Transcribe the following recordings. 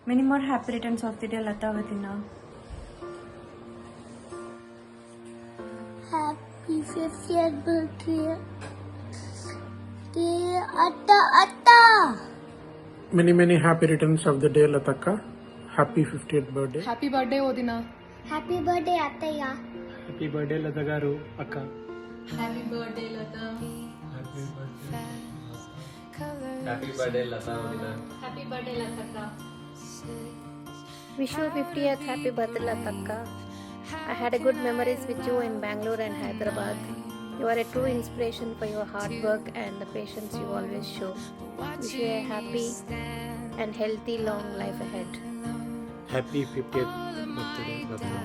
Many more happy returns of the day, Lata Vadina. Happy 50th birthday. Dear Atta. Many happy returns of the day, Lataka. Happy 50th birthday. Happy birthday వదినా. Happy birthday, Attaya. Happy birthday, Lata garu, Akka. Happy birthday Lata. Happy birthday Lata వదిన. Happy birthday లతక్క. Wish you 50th happy birthday Latakka. I had a good memories with you in Bangalore and Hyderabad. You are a true inspiration for your hard work and the patience you always show. Wish you a happy and healthy long life ahead. Happy 50th birthday, Lata.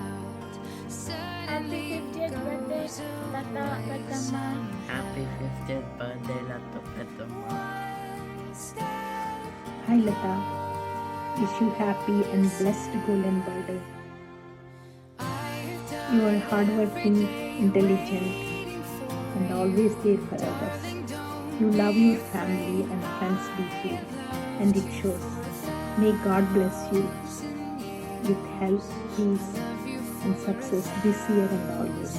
Happy 50th birthday, Lata Peddamma. Happy 50th birthday, Lata Peddamma. Hi Lata, wish you happy and blessed golden birthday. You are hardworking, intelligent, and always there for others. You love your family and friends deeply, and it shows. May God bless you with health, peace, and success this year and always.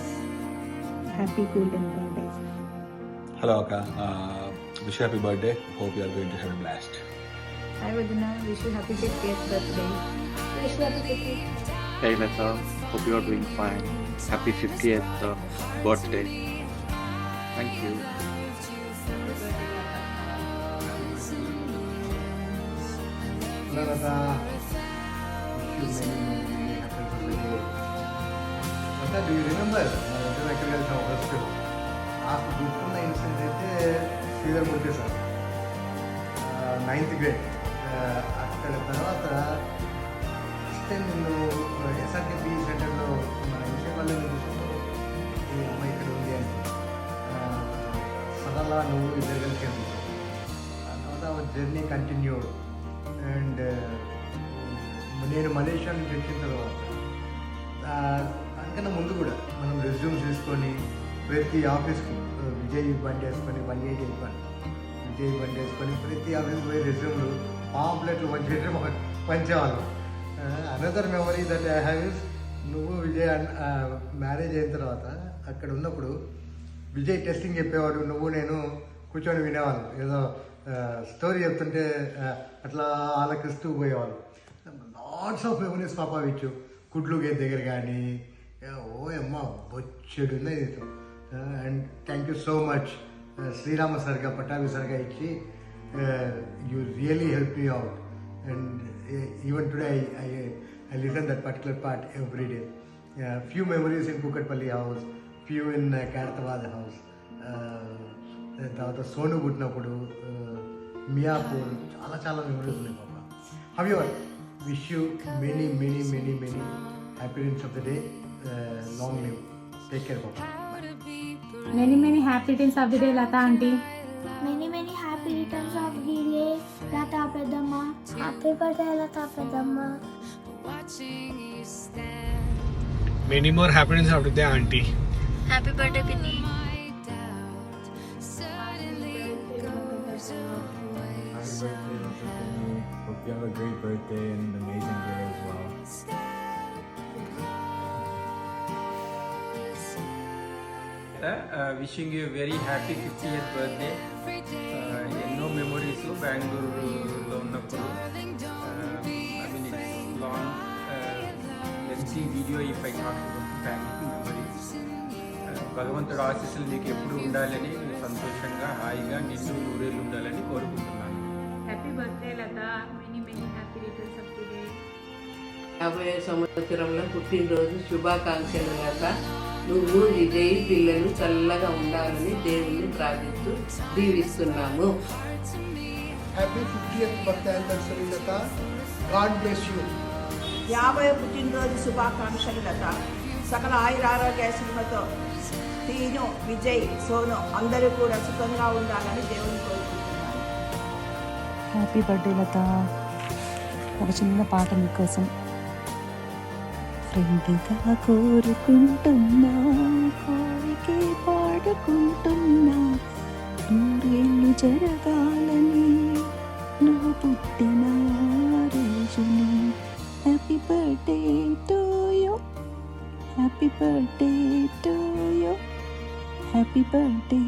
Happy golden birthday. Hello Akka, wish you happy birthday. Hope you are going to have a blast. Hi Vadina, wish you happy 50th birthday. Wish you happy 50th. Hey Lata, hope you are doing fine. Happy 50th birthday. Thank you. Hello Lata, wish you many happy birthday. Lata, do you remember intellectual first నాకు గుర్తున్న incident అయితే శ్రీధర్ మూర్తి sir 9th grade అక్కడ తర్వాత first time నేను ఎస్ఆర్టీపీ సెంటర్లో మన విషయంలో చూసినప్పుడు ఈ అమ్మాయి ఇక్కడ ఉంది అని సదల్లా నువ్వు ఇద్దరు కలిసి కనిపించావు. ఆ తర్వాత అవర్ జర్నీ కంటిన్యూడ్ అండ్ నేను మలేషియా నుంచి వచ్చిన తర్వాత దానికన్నా ముందు కూడా మనం రెజ్యూమ్స్ తీసుకొని ప్రతి ఆఫీస్కి విజయ్ బండి వేసుకొని 188 విజయ్ బండి వేసుకొని ప్రతి ఆఫీస్కి పోయి రెజ్యూమ్లు పాంప్లెట్లు పంచేవాళ్ళం. Another memory that I have is నువ్వు విజయ్ మ్యారేజ్ అయిన తర్వాత అక్కడ ఉన్నప్పుడు విజయ్ టెస్టింగ్ చెప్పేవాడు, నువ్వు నేను కూర్చొని వినేవాళ్ళం. ఏదో స్టోరీ చెప్తుంటే అట్లా ఆలకిస్తూ పోయేవాళ్ళు. లాట్స్ ఆఫ్ మెమరీస్ పాపావిచ్చు కుడ్లు గేట్ దగ్గర కానీ ఓ అమ్మ బొచ్చెడు ఉన్నాయి. And thank you so much శ్రీరామ సరిగా పట్టాభి సరిగా ఇచ్చి you really help me out. And even today I listen that particular part every day. Few memories in Kukatpally house, few in Khairatabad house, తర్వాత సోను పుట్టినప్పుడు మియాపూర్, చాలా మెమరీస్ ఉన్నాయి పాప. Have your wish you many happy returns of the day. Long live, take care పాప. Many happy returns of the day, Lata auntie. Many happy returns of the day, Lata Peddamma. Happy birthday, Lata Peddamma. Many more happy returns of the day, auntie. Happy birthday Pinny. Happy birthday, hope you have a great birthday and an amazing year as well. Wishing you very happy 50th birthday. ఎన్నో memories బెంగళూరులో ఉన్నప్పుడు long lengthy video if I talk memories. భగవంతుడు ఆశీస్సులు నీకు ఎప్పుడు ఉండాలని, సంతోషంగా హాయిగా నిన్ను నూరేళ్ళు ఉండాలని కోరుకుంటున్నాను. Happy birthday, Lata. Many happy returns of the day. 50వ సంవత్సరంలో పుట్టినరోజు శుభాకాంక్షలు లత. నువ్వు విజయ్ పిల్లలు చల్లగా ఉండాలని దేవుణ్ణి ప్రార్థిస్తూ దీవిస్తున్నాము. Happy 50th birthday anniversary Lata. God bless you. 50వ పుట్టినరోజు శుభాకాంక్షలు లత. సకల ఆయురారోగ్యాశులతో తీను, విజయ్, సోను అందరూ కూడా సుఖంగా ఉండాలని దేవుని కోరుకుంటున్నాను. హ్యాపీ బర్త్డే లత. ఒక చిన్న పాట మీకోసం. ఫ్రెండ్గా కోరుకుంటున్నా, కోరికే పాడుకుంటున్నా, నూరేళ్ళు జరగాలని నువ్వు పుట్టిన రోజుని. birthday to you. Happy birthday,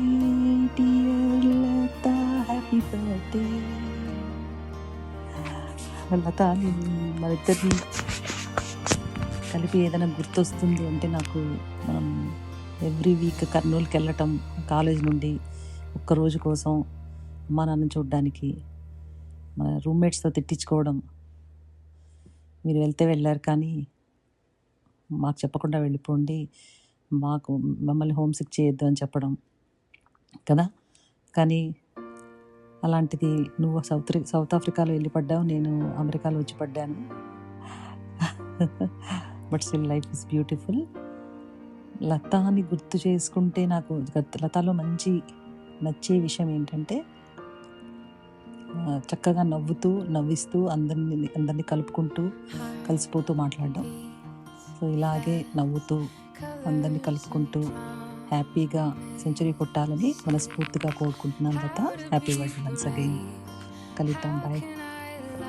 dear Lata. Happy birthday. లత, మన ఇద్దరిని కలిపి ఏదైనా గుర్తొస్తుంది అంటే నాకు మనం ఎవ్రీ వీక్ కర్నూలుకి వెళ్ళటం కాలేజ్ నుండి ఒక్కరోజు కోసం అమ్మా నాన్న చూడడానికి, మన రూమ్మేట్స్తో తిట్టించుకోవడం, మీరు వెళ్తే వెళ్ళారు కానీ మాకు చెప్పకుండా వెళ్ళిపోండి, మమ్మల్ని హోమ్ సిక్ చేయొద్దు అని చెప్పడం కదా. కానీ అలాంటిది నువ్వు సౌత్ ఆఫ్రికాలో వెళ్ళి పడ్డావు, నేను అమెరికాలో వచ్చి పడ్డాను. But still life is beautiful. లతాని గుర్తు చేసుకుంటే నాకు లతాలో మంచి నచ్చే విషయం ఏంటంటే చక్కగా నవ్విస్తూ అందరినీ కలుపుకుంటూ కలిసిపోతూ మాట్లాడడం. సో ఇలాగే నవ్వుతూ అందరినీ కలుపుకుంటూ హ్యాపీగా సెంచరీ కొట్టాలని మనస్ఫూర్తిగా కోరుకుంటున్నాను Lata. Happy birthday once again. కలుద్దాం, బాయ్.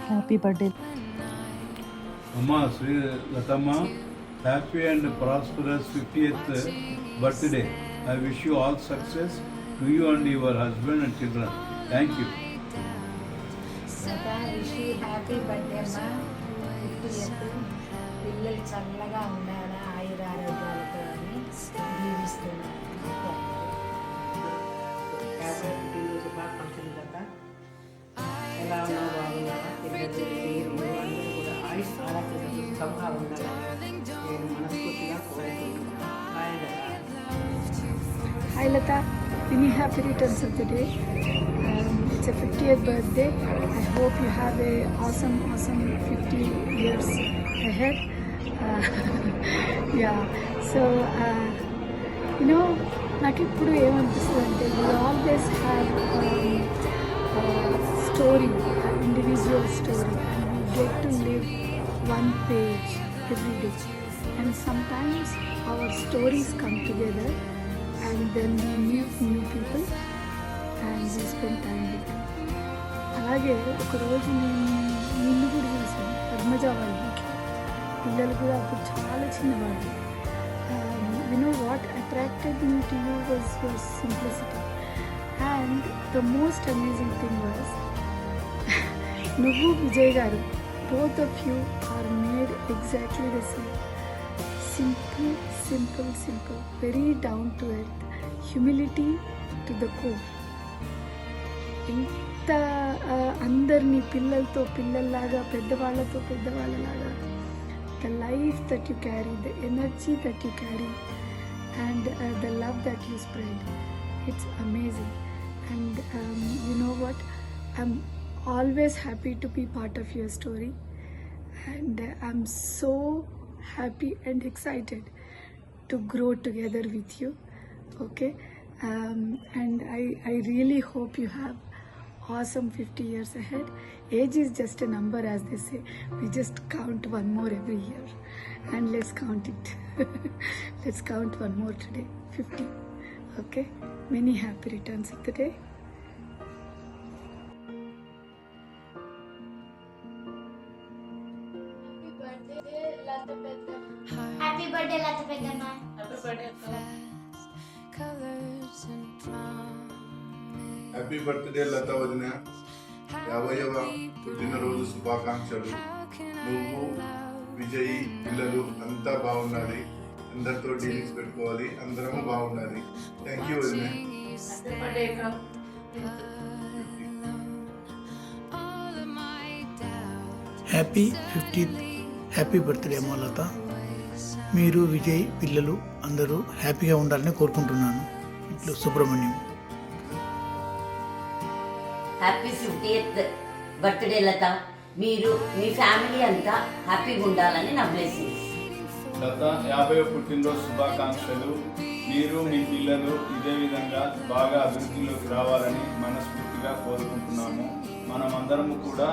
హ్యాపీ బర్త్డే అమ్మా శ్రీ లతమ్మ. Happy and prosperous 50th birthday. I wish you all success to you and your husband and children. Thank you. Wish you happy birthday అమ్మా. 50th పిల్లలు చల్లగా ఉండాలా, ఆయురారోగ్యాలతో అని దీవిస్తున్నాను. శుభాకాంక్షలు లత. ఎలా ఉన్నావు, బాగున్నావా? పిల్లలు మీరు అందరూ కూడా ఆయుష్ ఆరోగ్యంతో సుఖంగా ఉండాలని నేను మనస్ఫూర్తిగా కోరుకుంటున్నాను. Bye Latha. Hi Lata, many happy returns of the day. It's a 50th birthday. I hope you have a awesome 50 years ahead. Yeah, so నాకు ఇప్పుడు ఏమనిపిస్తుంది అంటే we always have story, individual story, and we get to live one page every day, and sometimes our stories come together and then we meet new people and we spend time with them. అలాగే ఒకరోజు నిన్ను కూడా చూసాను పద్మజ వాళ్ళ ఇంట్లో. పిల్లలు కూడా అప్పుడు చాలా చిన్నవాళ్ళు. What attracted me to you was your simplicity, and the most amazing thing was నువ్వు విజయ్ గారు, both of you are made exactly the same. Simple, very down to earth, humility to the core. ఇంత అందరినీ పిల్లల్లాగా పెద్దవాళ్ళలాగా the life that you carry, the energy that you carry, and the love that you spread, it's amazing. And you know what, I'm always happy to be part of your story, and I'm so happy and excited to grow together with you. Okay, and I really hope you have awesome 50 years ahead. Age is just a number, as they say. We just count one more every year, and let's count it. Let's count one more today, 50. Okay, many happy returns of the day. Happy birthday Lata Peddamma. Happy birthday అక్క. Happy birthday లత వదిన. 50వ పుట్టినరోజు శుభాకాంక్షలు. నువ్వు విజయ్ పిల్లలు అంతా బాగున్నది, అందరితో dealings పెట్టుకోవాలి, అందరము బాగున్నది. థ్యాంక్ యూ వదిన. హ్యాపీ బర్త్డే అక్క. హ్యాపీ 50th హ్యాపీ బర్త్డే అమ్మ లత. మీరు విజయ్ పిల్లలు అందరూ హ్యాపీగా ఉండాలని కోరుకుంటున్నాను. ఇట్లు సుబ్రహ్మణ్యం. హ్యాపీ 50th బర్త్డే లత. మీరు మీ ఫ్యామిలీ అంతా హ్యాపీగా ఉండాలని నా బ్లెస్సింగ్స్. లత 50వ పుట్టినరోజు శుభాకాంక్షలు. మీరు మీ పిల్లలు ఇదే విధంగా బాగా అభివృద్ధిలోకి రావాలని మనస్ఫూర్తిగా కోరుకుంటున్నాము. మనమందరము కూడా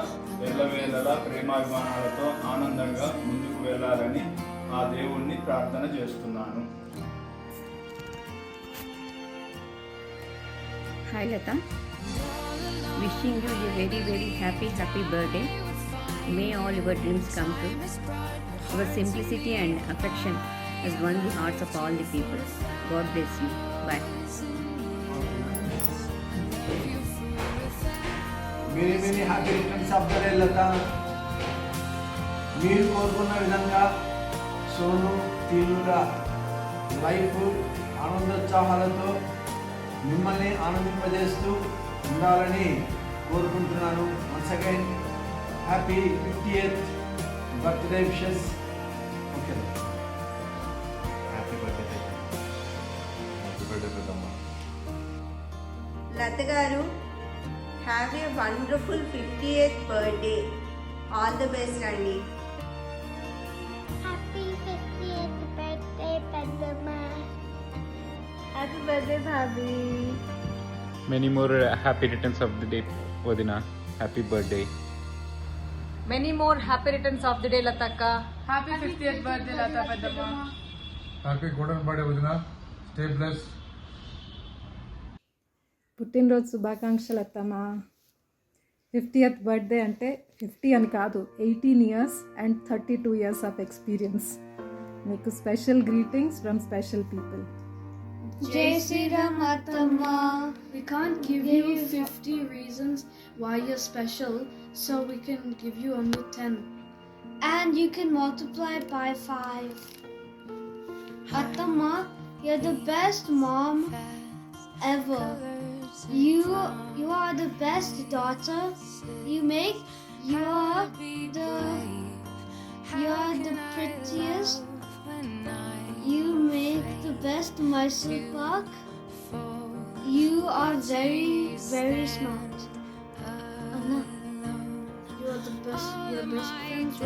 ఎల్లవేళలా ప్రేమాభిమానాలతో ఆనందంగా ముందుకు వెళ్ళాలని ఆ దేవుణ్ణి ప్రార్థన చేస్తున్నాను. Hi Latha, wishing you a very happy birthday. May all your dreams come true. Your simplicity and affection has won the hearts of all the people. God bless you. Bye. Many happy returns of the day, Lata. మీరు కోరుకున్న విధంగా Sonu తీనుల life ఆనందోత్సాహాలతో మిమ్మల్ని ఆనందింపజేస్తూ ఉండాలని కోరుకుంటున్నాను. Once again happy 50th birthday wishes. Okay, happy birthday. Happy birthday పెద్దమ్మ. లత గారు, have a wonderful 50th birthday. All the best అండి. Happy 50th birthday, Padma. Happy birthday, Bhabhi. Many more happy returns of the day, Vadina. Happy birthday. Many more happy returns of the day, Lataka. Happy 50th birthday, Lata Peddamma. Happy golden birthday వదిన. Stay bless. పుట్టినరోజు శుభాకాంక్షలు అత్తమ్మా. 50th birthday అంటే 50 అని కాదు, 18 years and 32 years of experience. మీకు special greetings from special people. Jai Sri Ram Attamma. We can't give you 50 reasons why you're special, so we can give you only 10. And you can multiply by 5. Attamma, you're the best mom ever. You are the best daughter. You are the prettiest. You make the best Mysore Pak. You are very, very smart. Anna, you are the best. You are best friends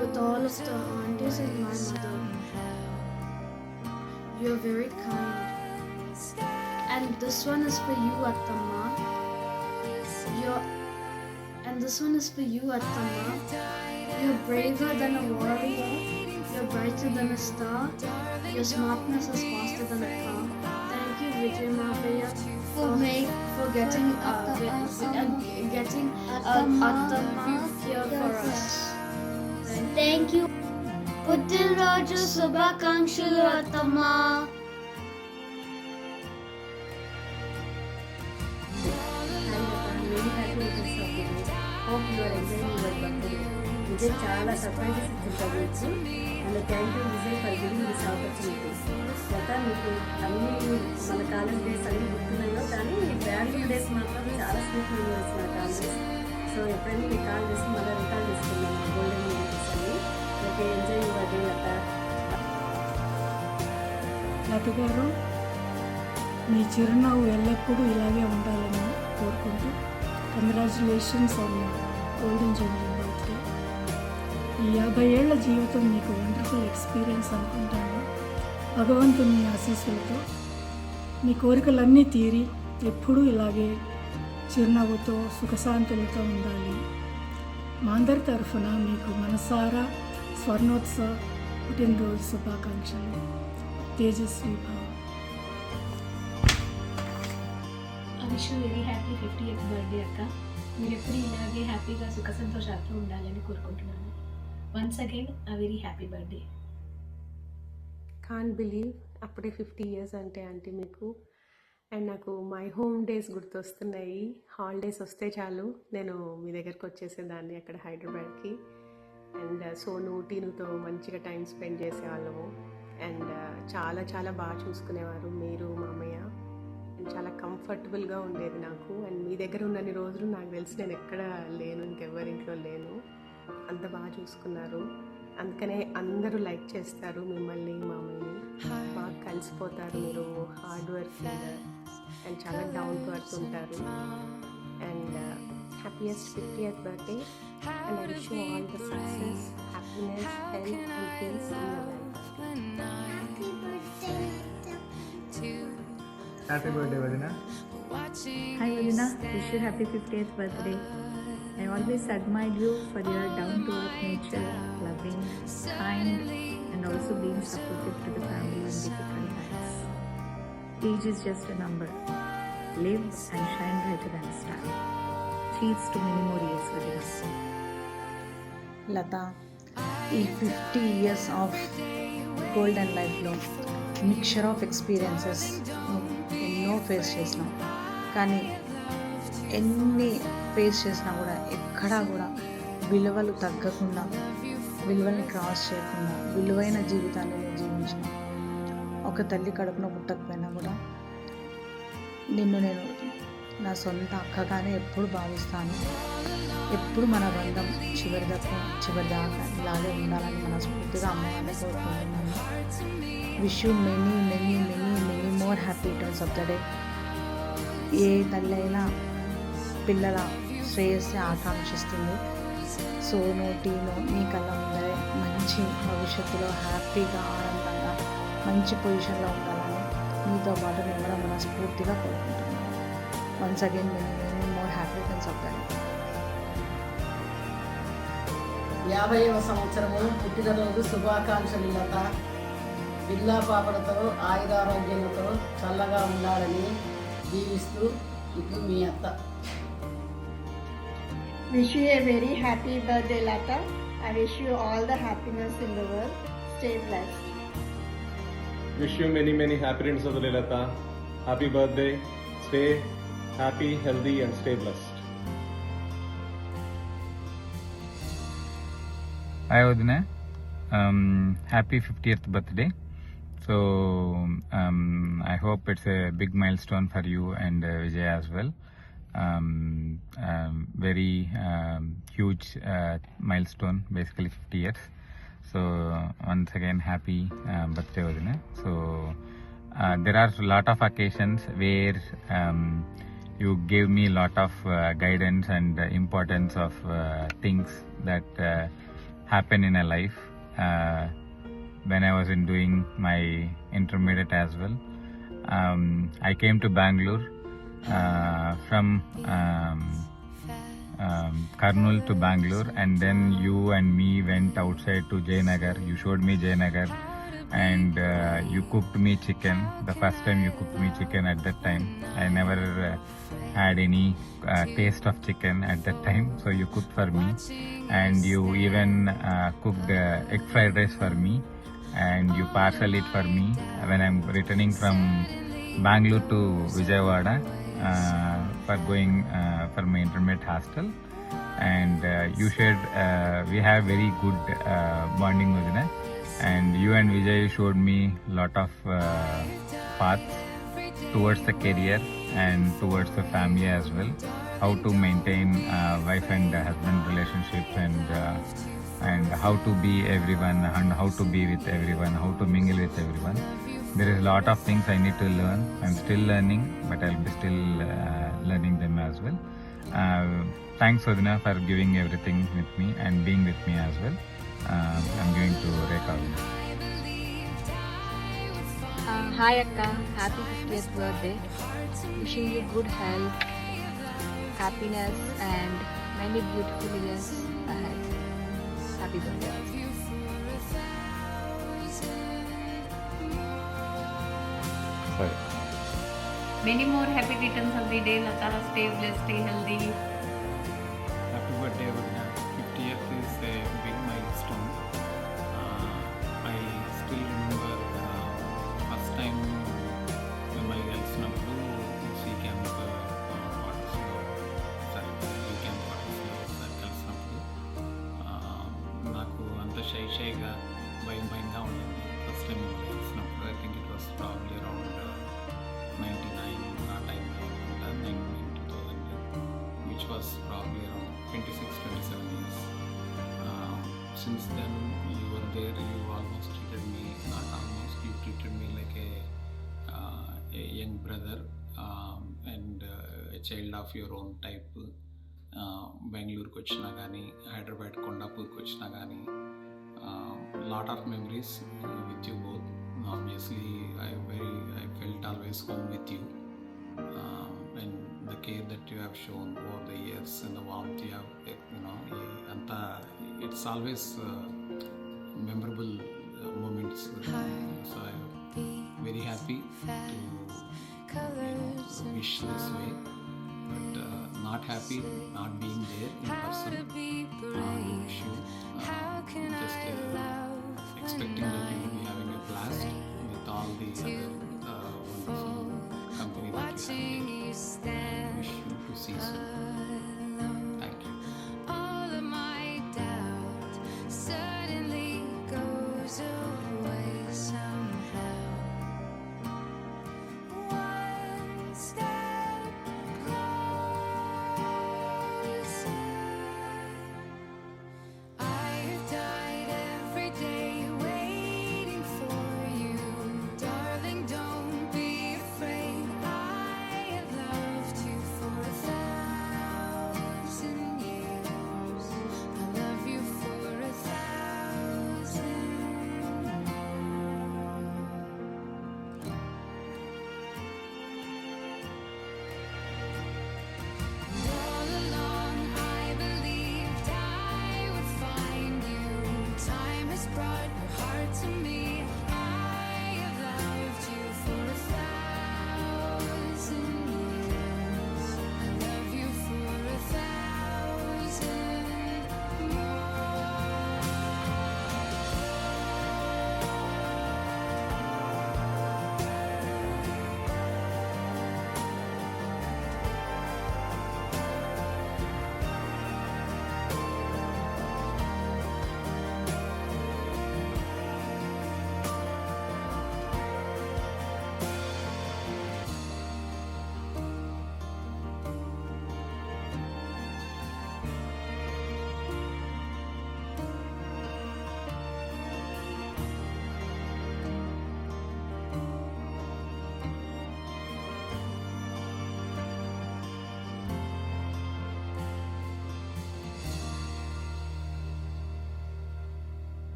with all of the aunties and my mother. You are very kind. And this one is for you, Attamma. And this one is for you, Attamma. You're braver than a warrior. You're brighter than a star. Your smartness is faster than a car. Thank you, Vijay Mavaya, for getting Attamma here for us. Thank you. Puttinroju Shubhakankshalu, Attamma. Hope you are enjoying your birthday. Vijay చాలా surprises ఇచ్చింటారు మీకు. And thank you Vijay for giving this opportunity. గత మీకు అన్ని మన college days అన్ని గుర్తున్నాయో, కానీ Bengaluru days మాత్రం చాలా స్వీట్ మెమరీస్ నా కాలేజ్. సో ఎప్పుడైనా మీకు కాల్ చేసి మళ్ళీ రికాల్ చేసుకున్నాను గోల్డెన్ మెమరీస్ అని. ఓకే, ఎంజాయ్ యువర్ డే లత. లత గారు, మీ చిరునవ్వు ఎల్లప్పుడూ ఇలాగే ఉండాలని కోరుకుంటూ congratulations on golden Jubilee birthday. ఈ 50 ఏళ్ల జీవితం మీకు వండర్ఫుల్ ఎక్స్పీరియన్స్ అనుకుంటాను. భగవంతుని ఆశీస్సులతో మీ కోరికలన్నీ తీరి ఎప్పుడూ ఇలాగే చిరునవ్వుతో సుఖశాంతులతో ఉండాలి. మా అందరి తరఫున మీకు మనసారా స్వర్ణోత్సవ పుట్టినరోజు శుభాకాంక్షలు. తేజస్వి భావ. Wish you very happy 50th birthday అక్క. మీరు ఎప్పుడు ఇలాగే హ్యాపీగా సుఖ సంతోషాలతో ఉండాలని కోరుకుంటున్నాను. Once again a very happy birthday. Can't believe అప్పుడే 50 years అంటే ఆంటీ మీకు. అండ్ నాకు మై హోమ్ డేస్ గుర్తొస్తున్నాయి. హాలిడేస్ వస్తే చాలు నేను మీ దగ్గరకు వచ్చేసేదాన్ని అక్కడ హైదరాబాద్కి. అండ్ సోను టీనుతో మంచిగా టైం స్పెండ్ చేసేవాళ్ళము. అండ్ చాలా చాలా బాగా చూసుకునేవారు మీరు, మామయ్య. అండ్ చాలా కంఫర్టబుల్గా ఉండేది నాకు. అండ్ మీ దగ్గర ఉన్నన్ని రోజులు నాకు తెలిసి నేను ఎక్కడ లేను, ఇంకెవరింట్లో లేను. అంత బాగా చూసుకున్నారు. అందుకనే అందరూ లైక్ చేస్తారు మిమ్మల్ని, మామయ్యని. బాగా కలిసిపోతారు మీరు. హార్డ్ వర్కింగ్ అండ్ చాలా డౌన్ టు ఎర్త్ ఉంటారు. And happiest 50th birthday. And I wish you all the success, happiness, health and peace in your life. Happy birthday వదిన. Hi Vadina, wish you happy 50th birthday. I always admired you for your down-to-earth nature, loving, kind, and also being supportive to the family in difficult times. Age is just a number. Live and shine brighter than a star. Cheers to many more years, Vadina. లత, ఈ 50 years of golden లైఫ్లో mixture of experiences ఎన్నో face చేసినాం. కానీ ఎన్ని face చేసినా కూడా ఎక్కడా కూడా విలువలు తగ్గకుండా, విలువల్ని క్రాస్ చేయకుండా విలువైన జీవితాన్ని నేను జీవించిన. ఒక తల్లి కడుపున పుట్టకపోయినా కూడా నిన్ను నేను నా సొంత అక్కగానే ఎప్పుడు భావిస్తాను. ఎప్పుడు మన బంధం చివరిదాకా ఇలాగే ఉండాలని మనస్ఫూర్తిగా అమ్మవారిని కోరుకుంటున్నాను. Wish you many many many many more happy returns of the day. ఏ తల్లి అయినా పిల్లల శ్రేయస్సు ఆకాంక్షిస్తుంది. సోను టీను నీ కళ్ళ ముందరే మంచి భవిష్యత్తులో హ్యాపీగా ఆనందంగా మంచి పొజిషన్లో ఉండాలని నీతో పాటు నేను కూడా మనస్ఫూర్తిగా కోరుకుంటున్నాను. Once again many more happy returns of the day. 50వ సంవత్సరము పుట్టినరోజు శుభాకాంక్షలు లత. పిల్లా పాపలతో ఆయురారోగ్యాలతో చల్లగా ఉండాలని జీవిస్తూ ఇప్పుడు మీ అత్త. Wish you a very happy birthday, Lata. I wish you all the happiness in the world. Stay blessed. Wish you many many happy returns of the day, Lata. Happy birthday. Stay happy, healthy and stay blessed. Hi Odina. Happy 50th birthday. So I hope it's a big milestone for you and Vijay as well. Very huge milestone, basically 50 years. So once again happy birthday Odina. So there are a lot of occasions where you gave me a lot of guidance and importance of things that happen in a life. When I was doing my intermediate as well, I came to Bangalore from Kurnool to Bangalore, and then you and me went outside to Jayanagar. You showed me Jayanagar and you cooked me chicken. The first time you cooked me chicken at that time. I never had any taste of chicken at that time, so you cooked for me, and you even cooked egg fried rice for me, and you parcel it for me when I'm returning from Bangalore to Vijayawada for going for my intermediate hostel. And you shared we have very good bonding with it, and you and Vijay showed me lot of paths towards the career and towards the family as well, how to maintain wife and husband relationships, and how to be everyone and how to be with everyone, how to mingle with everyone. There is a lot of things I need to learn. I'm still learning, but I'll be still learning them as well. Thanks Odina for giving everything with me and being with me as well. I'm going to Rekha. Hi Akka, happy 50th birthday. Wishing you good health, happiness and many beautiful years ahead. Happy birthday also. Sorry. Many more happy returns of the day, Lata. Stay blessed, stay healthy. Happy birthday, Odina. 50th is a big milestone. I still remember first time మిమ్మల్ని కలిసినప్పుడు see camp పార్టీస్లో ఈ camp పార్టీస్లో కలిసినప్పుడు నాకు అంత షైగా భయంగా ఉండింది. First time మిమ్మల్ని కలిసినప్పుడు I think it was probably around 99 ఆ టైంలో 2000, which was probably around 26-27 years. Since then you were there, you almost treated me, not almost, you treated me like a young brother and a child of your own type. బెంగళూరుకి వచ్చినా కానీ హైదరాబాద్ కొండాపూర్కి వచ్చినా కానీ lot of memories with you both. Obviously I felt always home with you, and the care that you have shown over the years and the warmth you have, anta it's always memorable moments. So I'm very happy to wish this way, but not happy not being there in person. Wish you just expecting that you will be having a blast with all the other wonderful company that you have here. Wish you to see soon. Thank you. All of my doubt suddenly goes away somehow. One step closer. I've died every day waiting for you, darling. Don't be afraid. I have loved you for 1,000 years. I love you for 1,000 all along I believed I would find you. Time has brought your heart to me.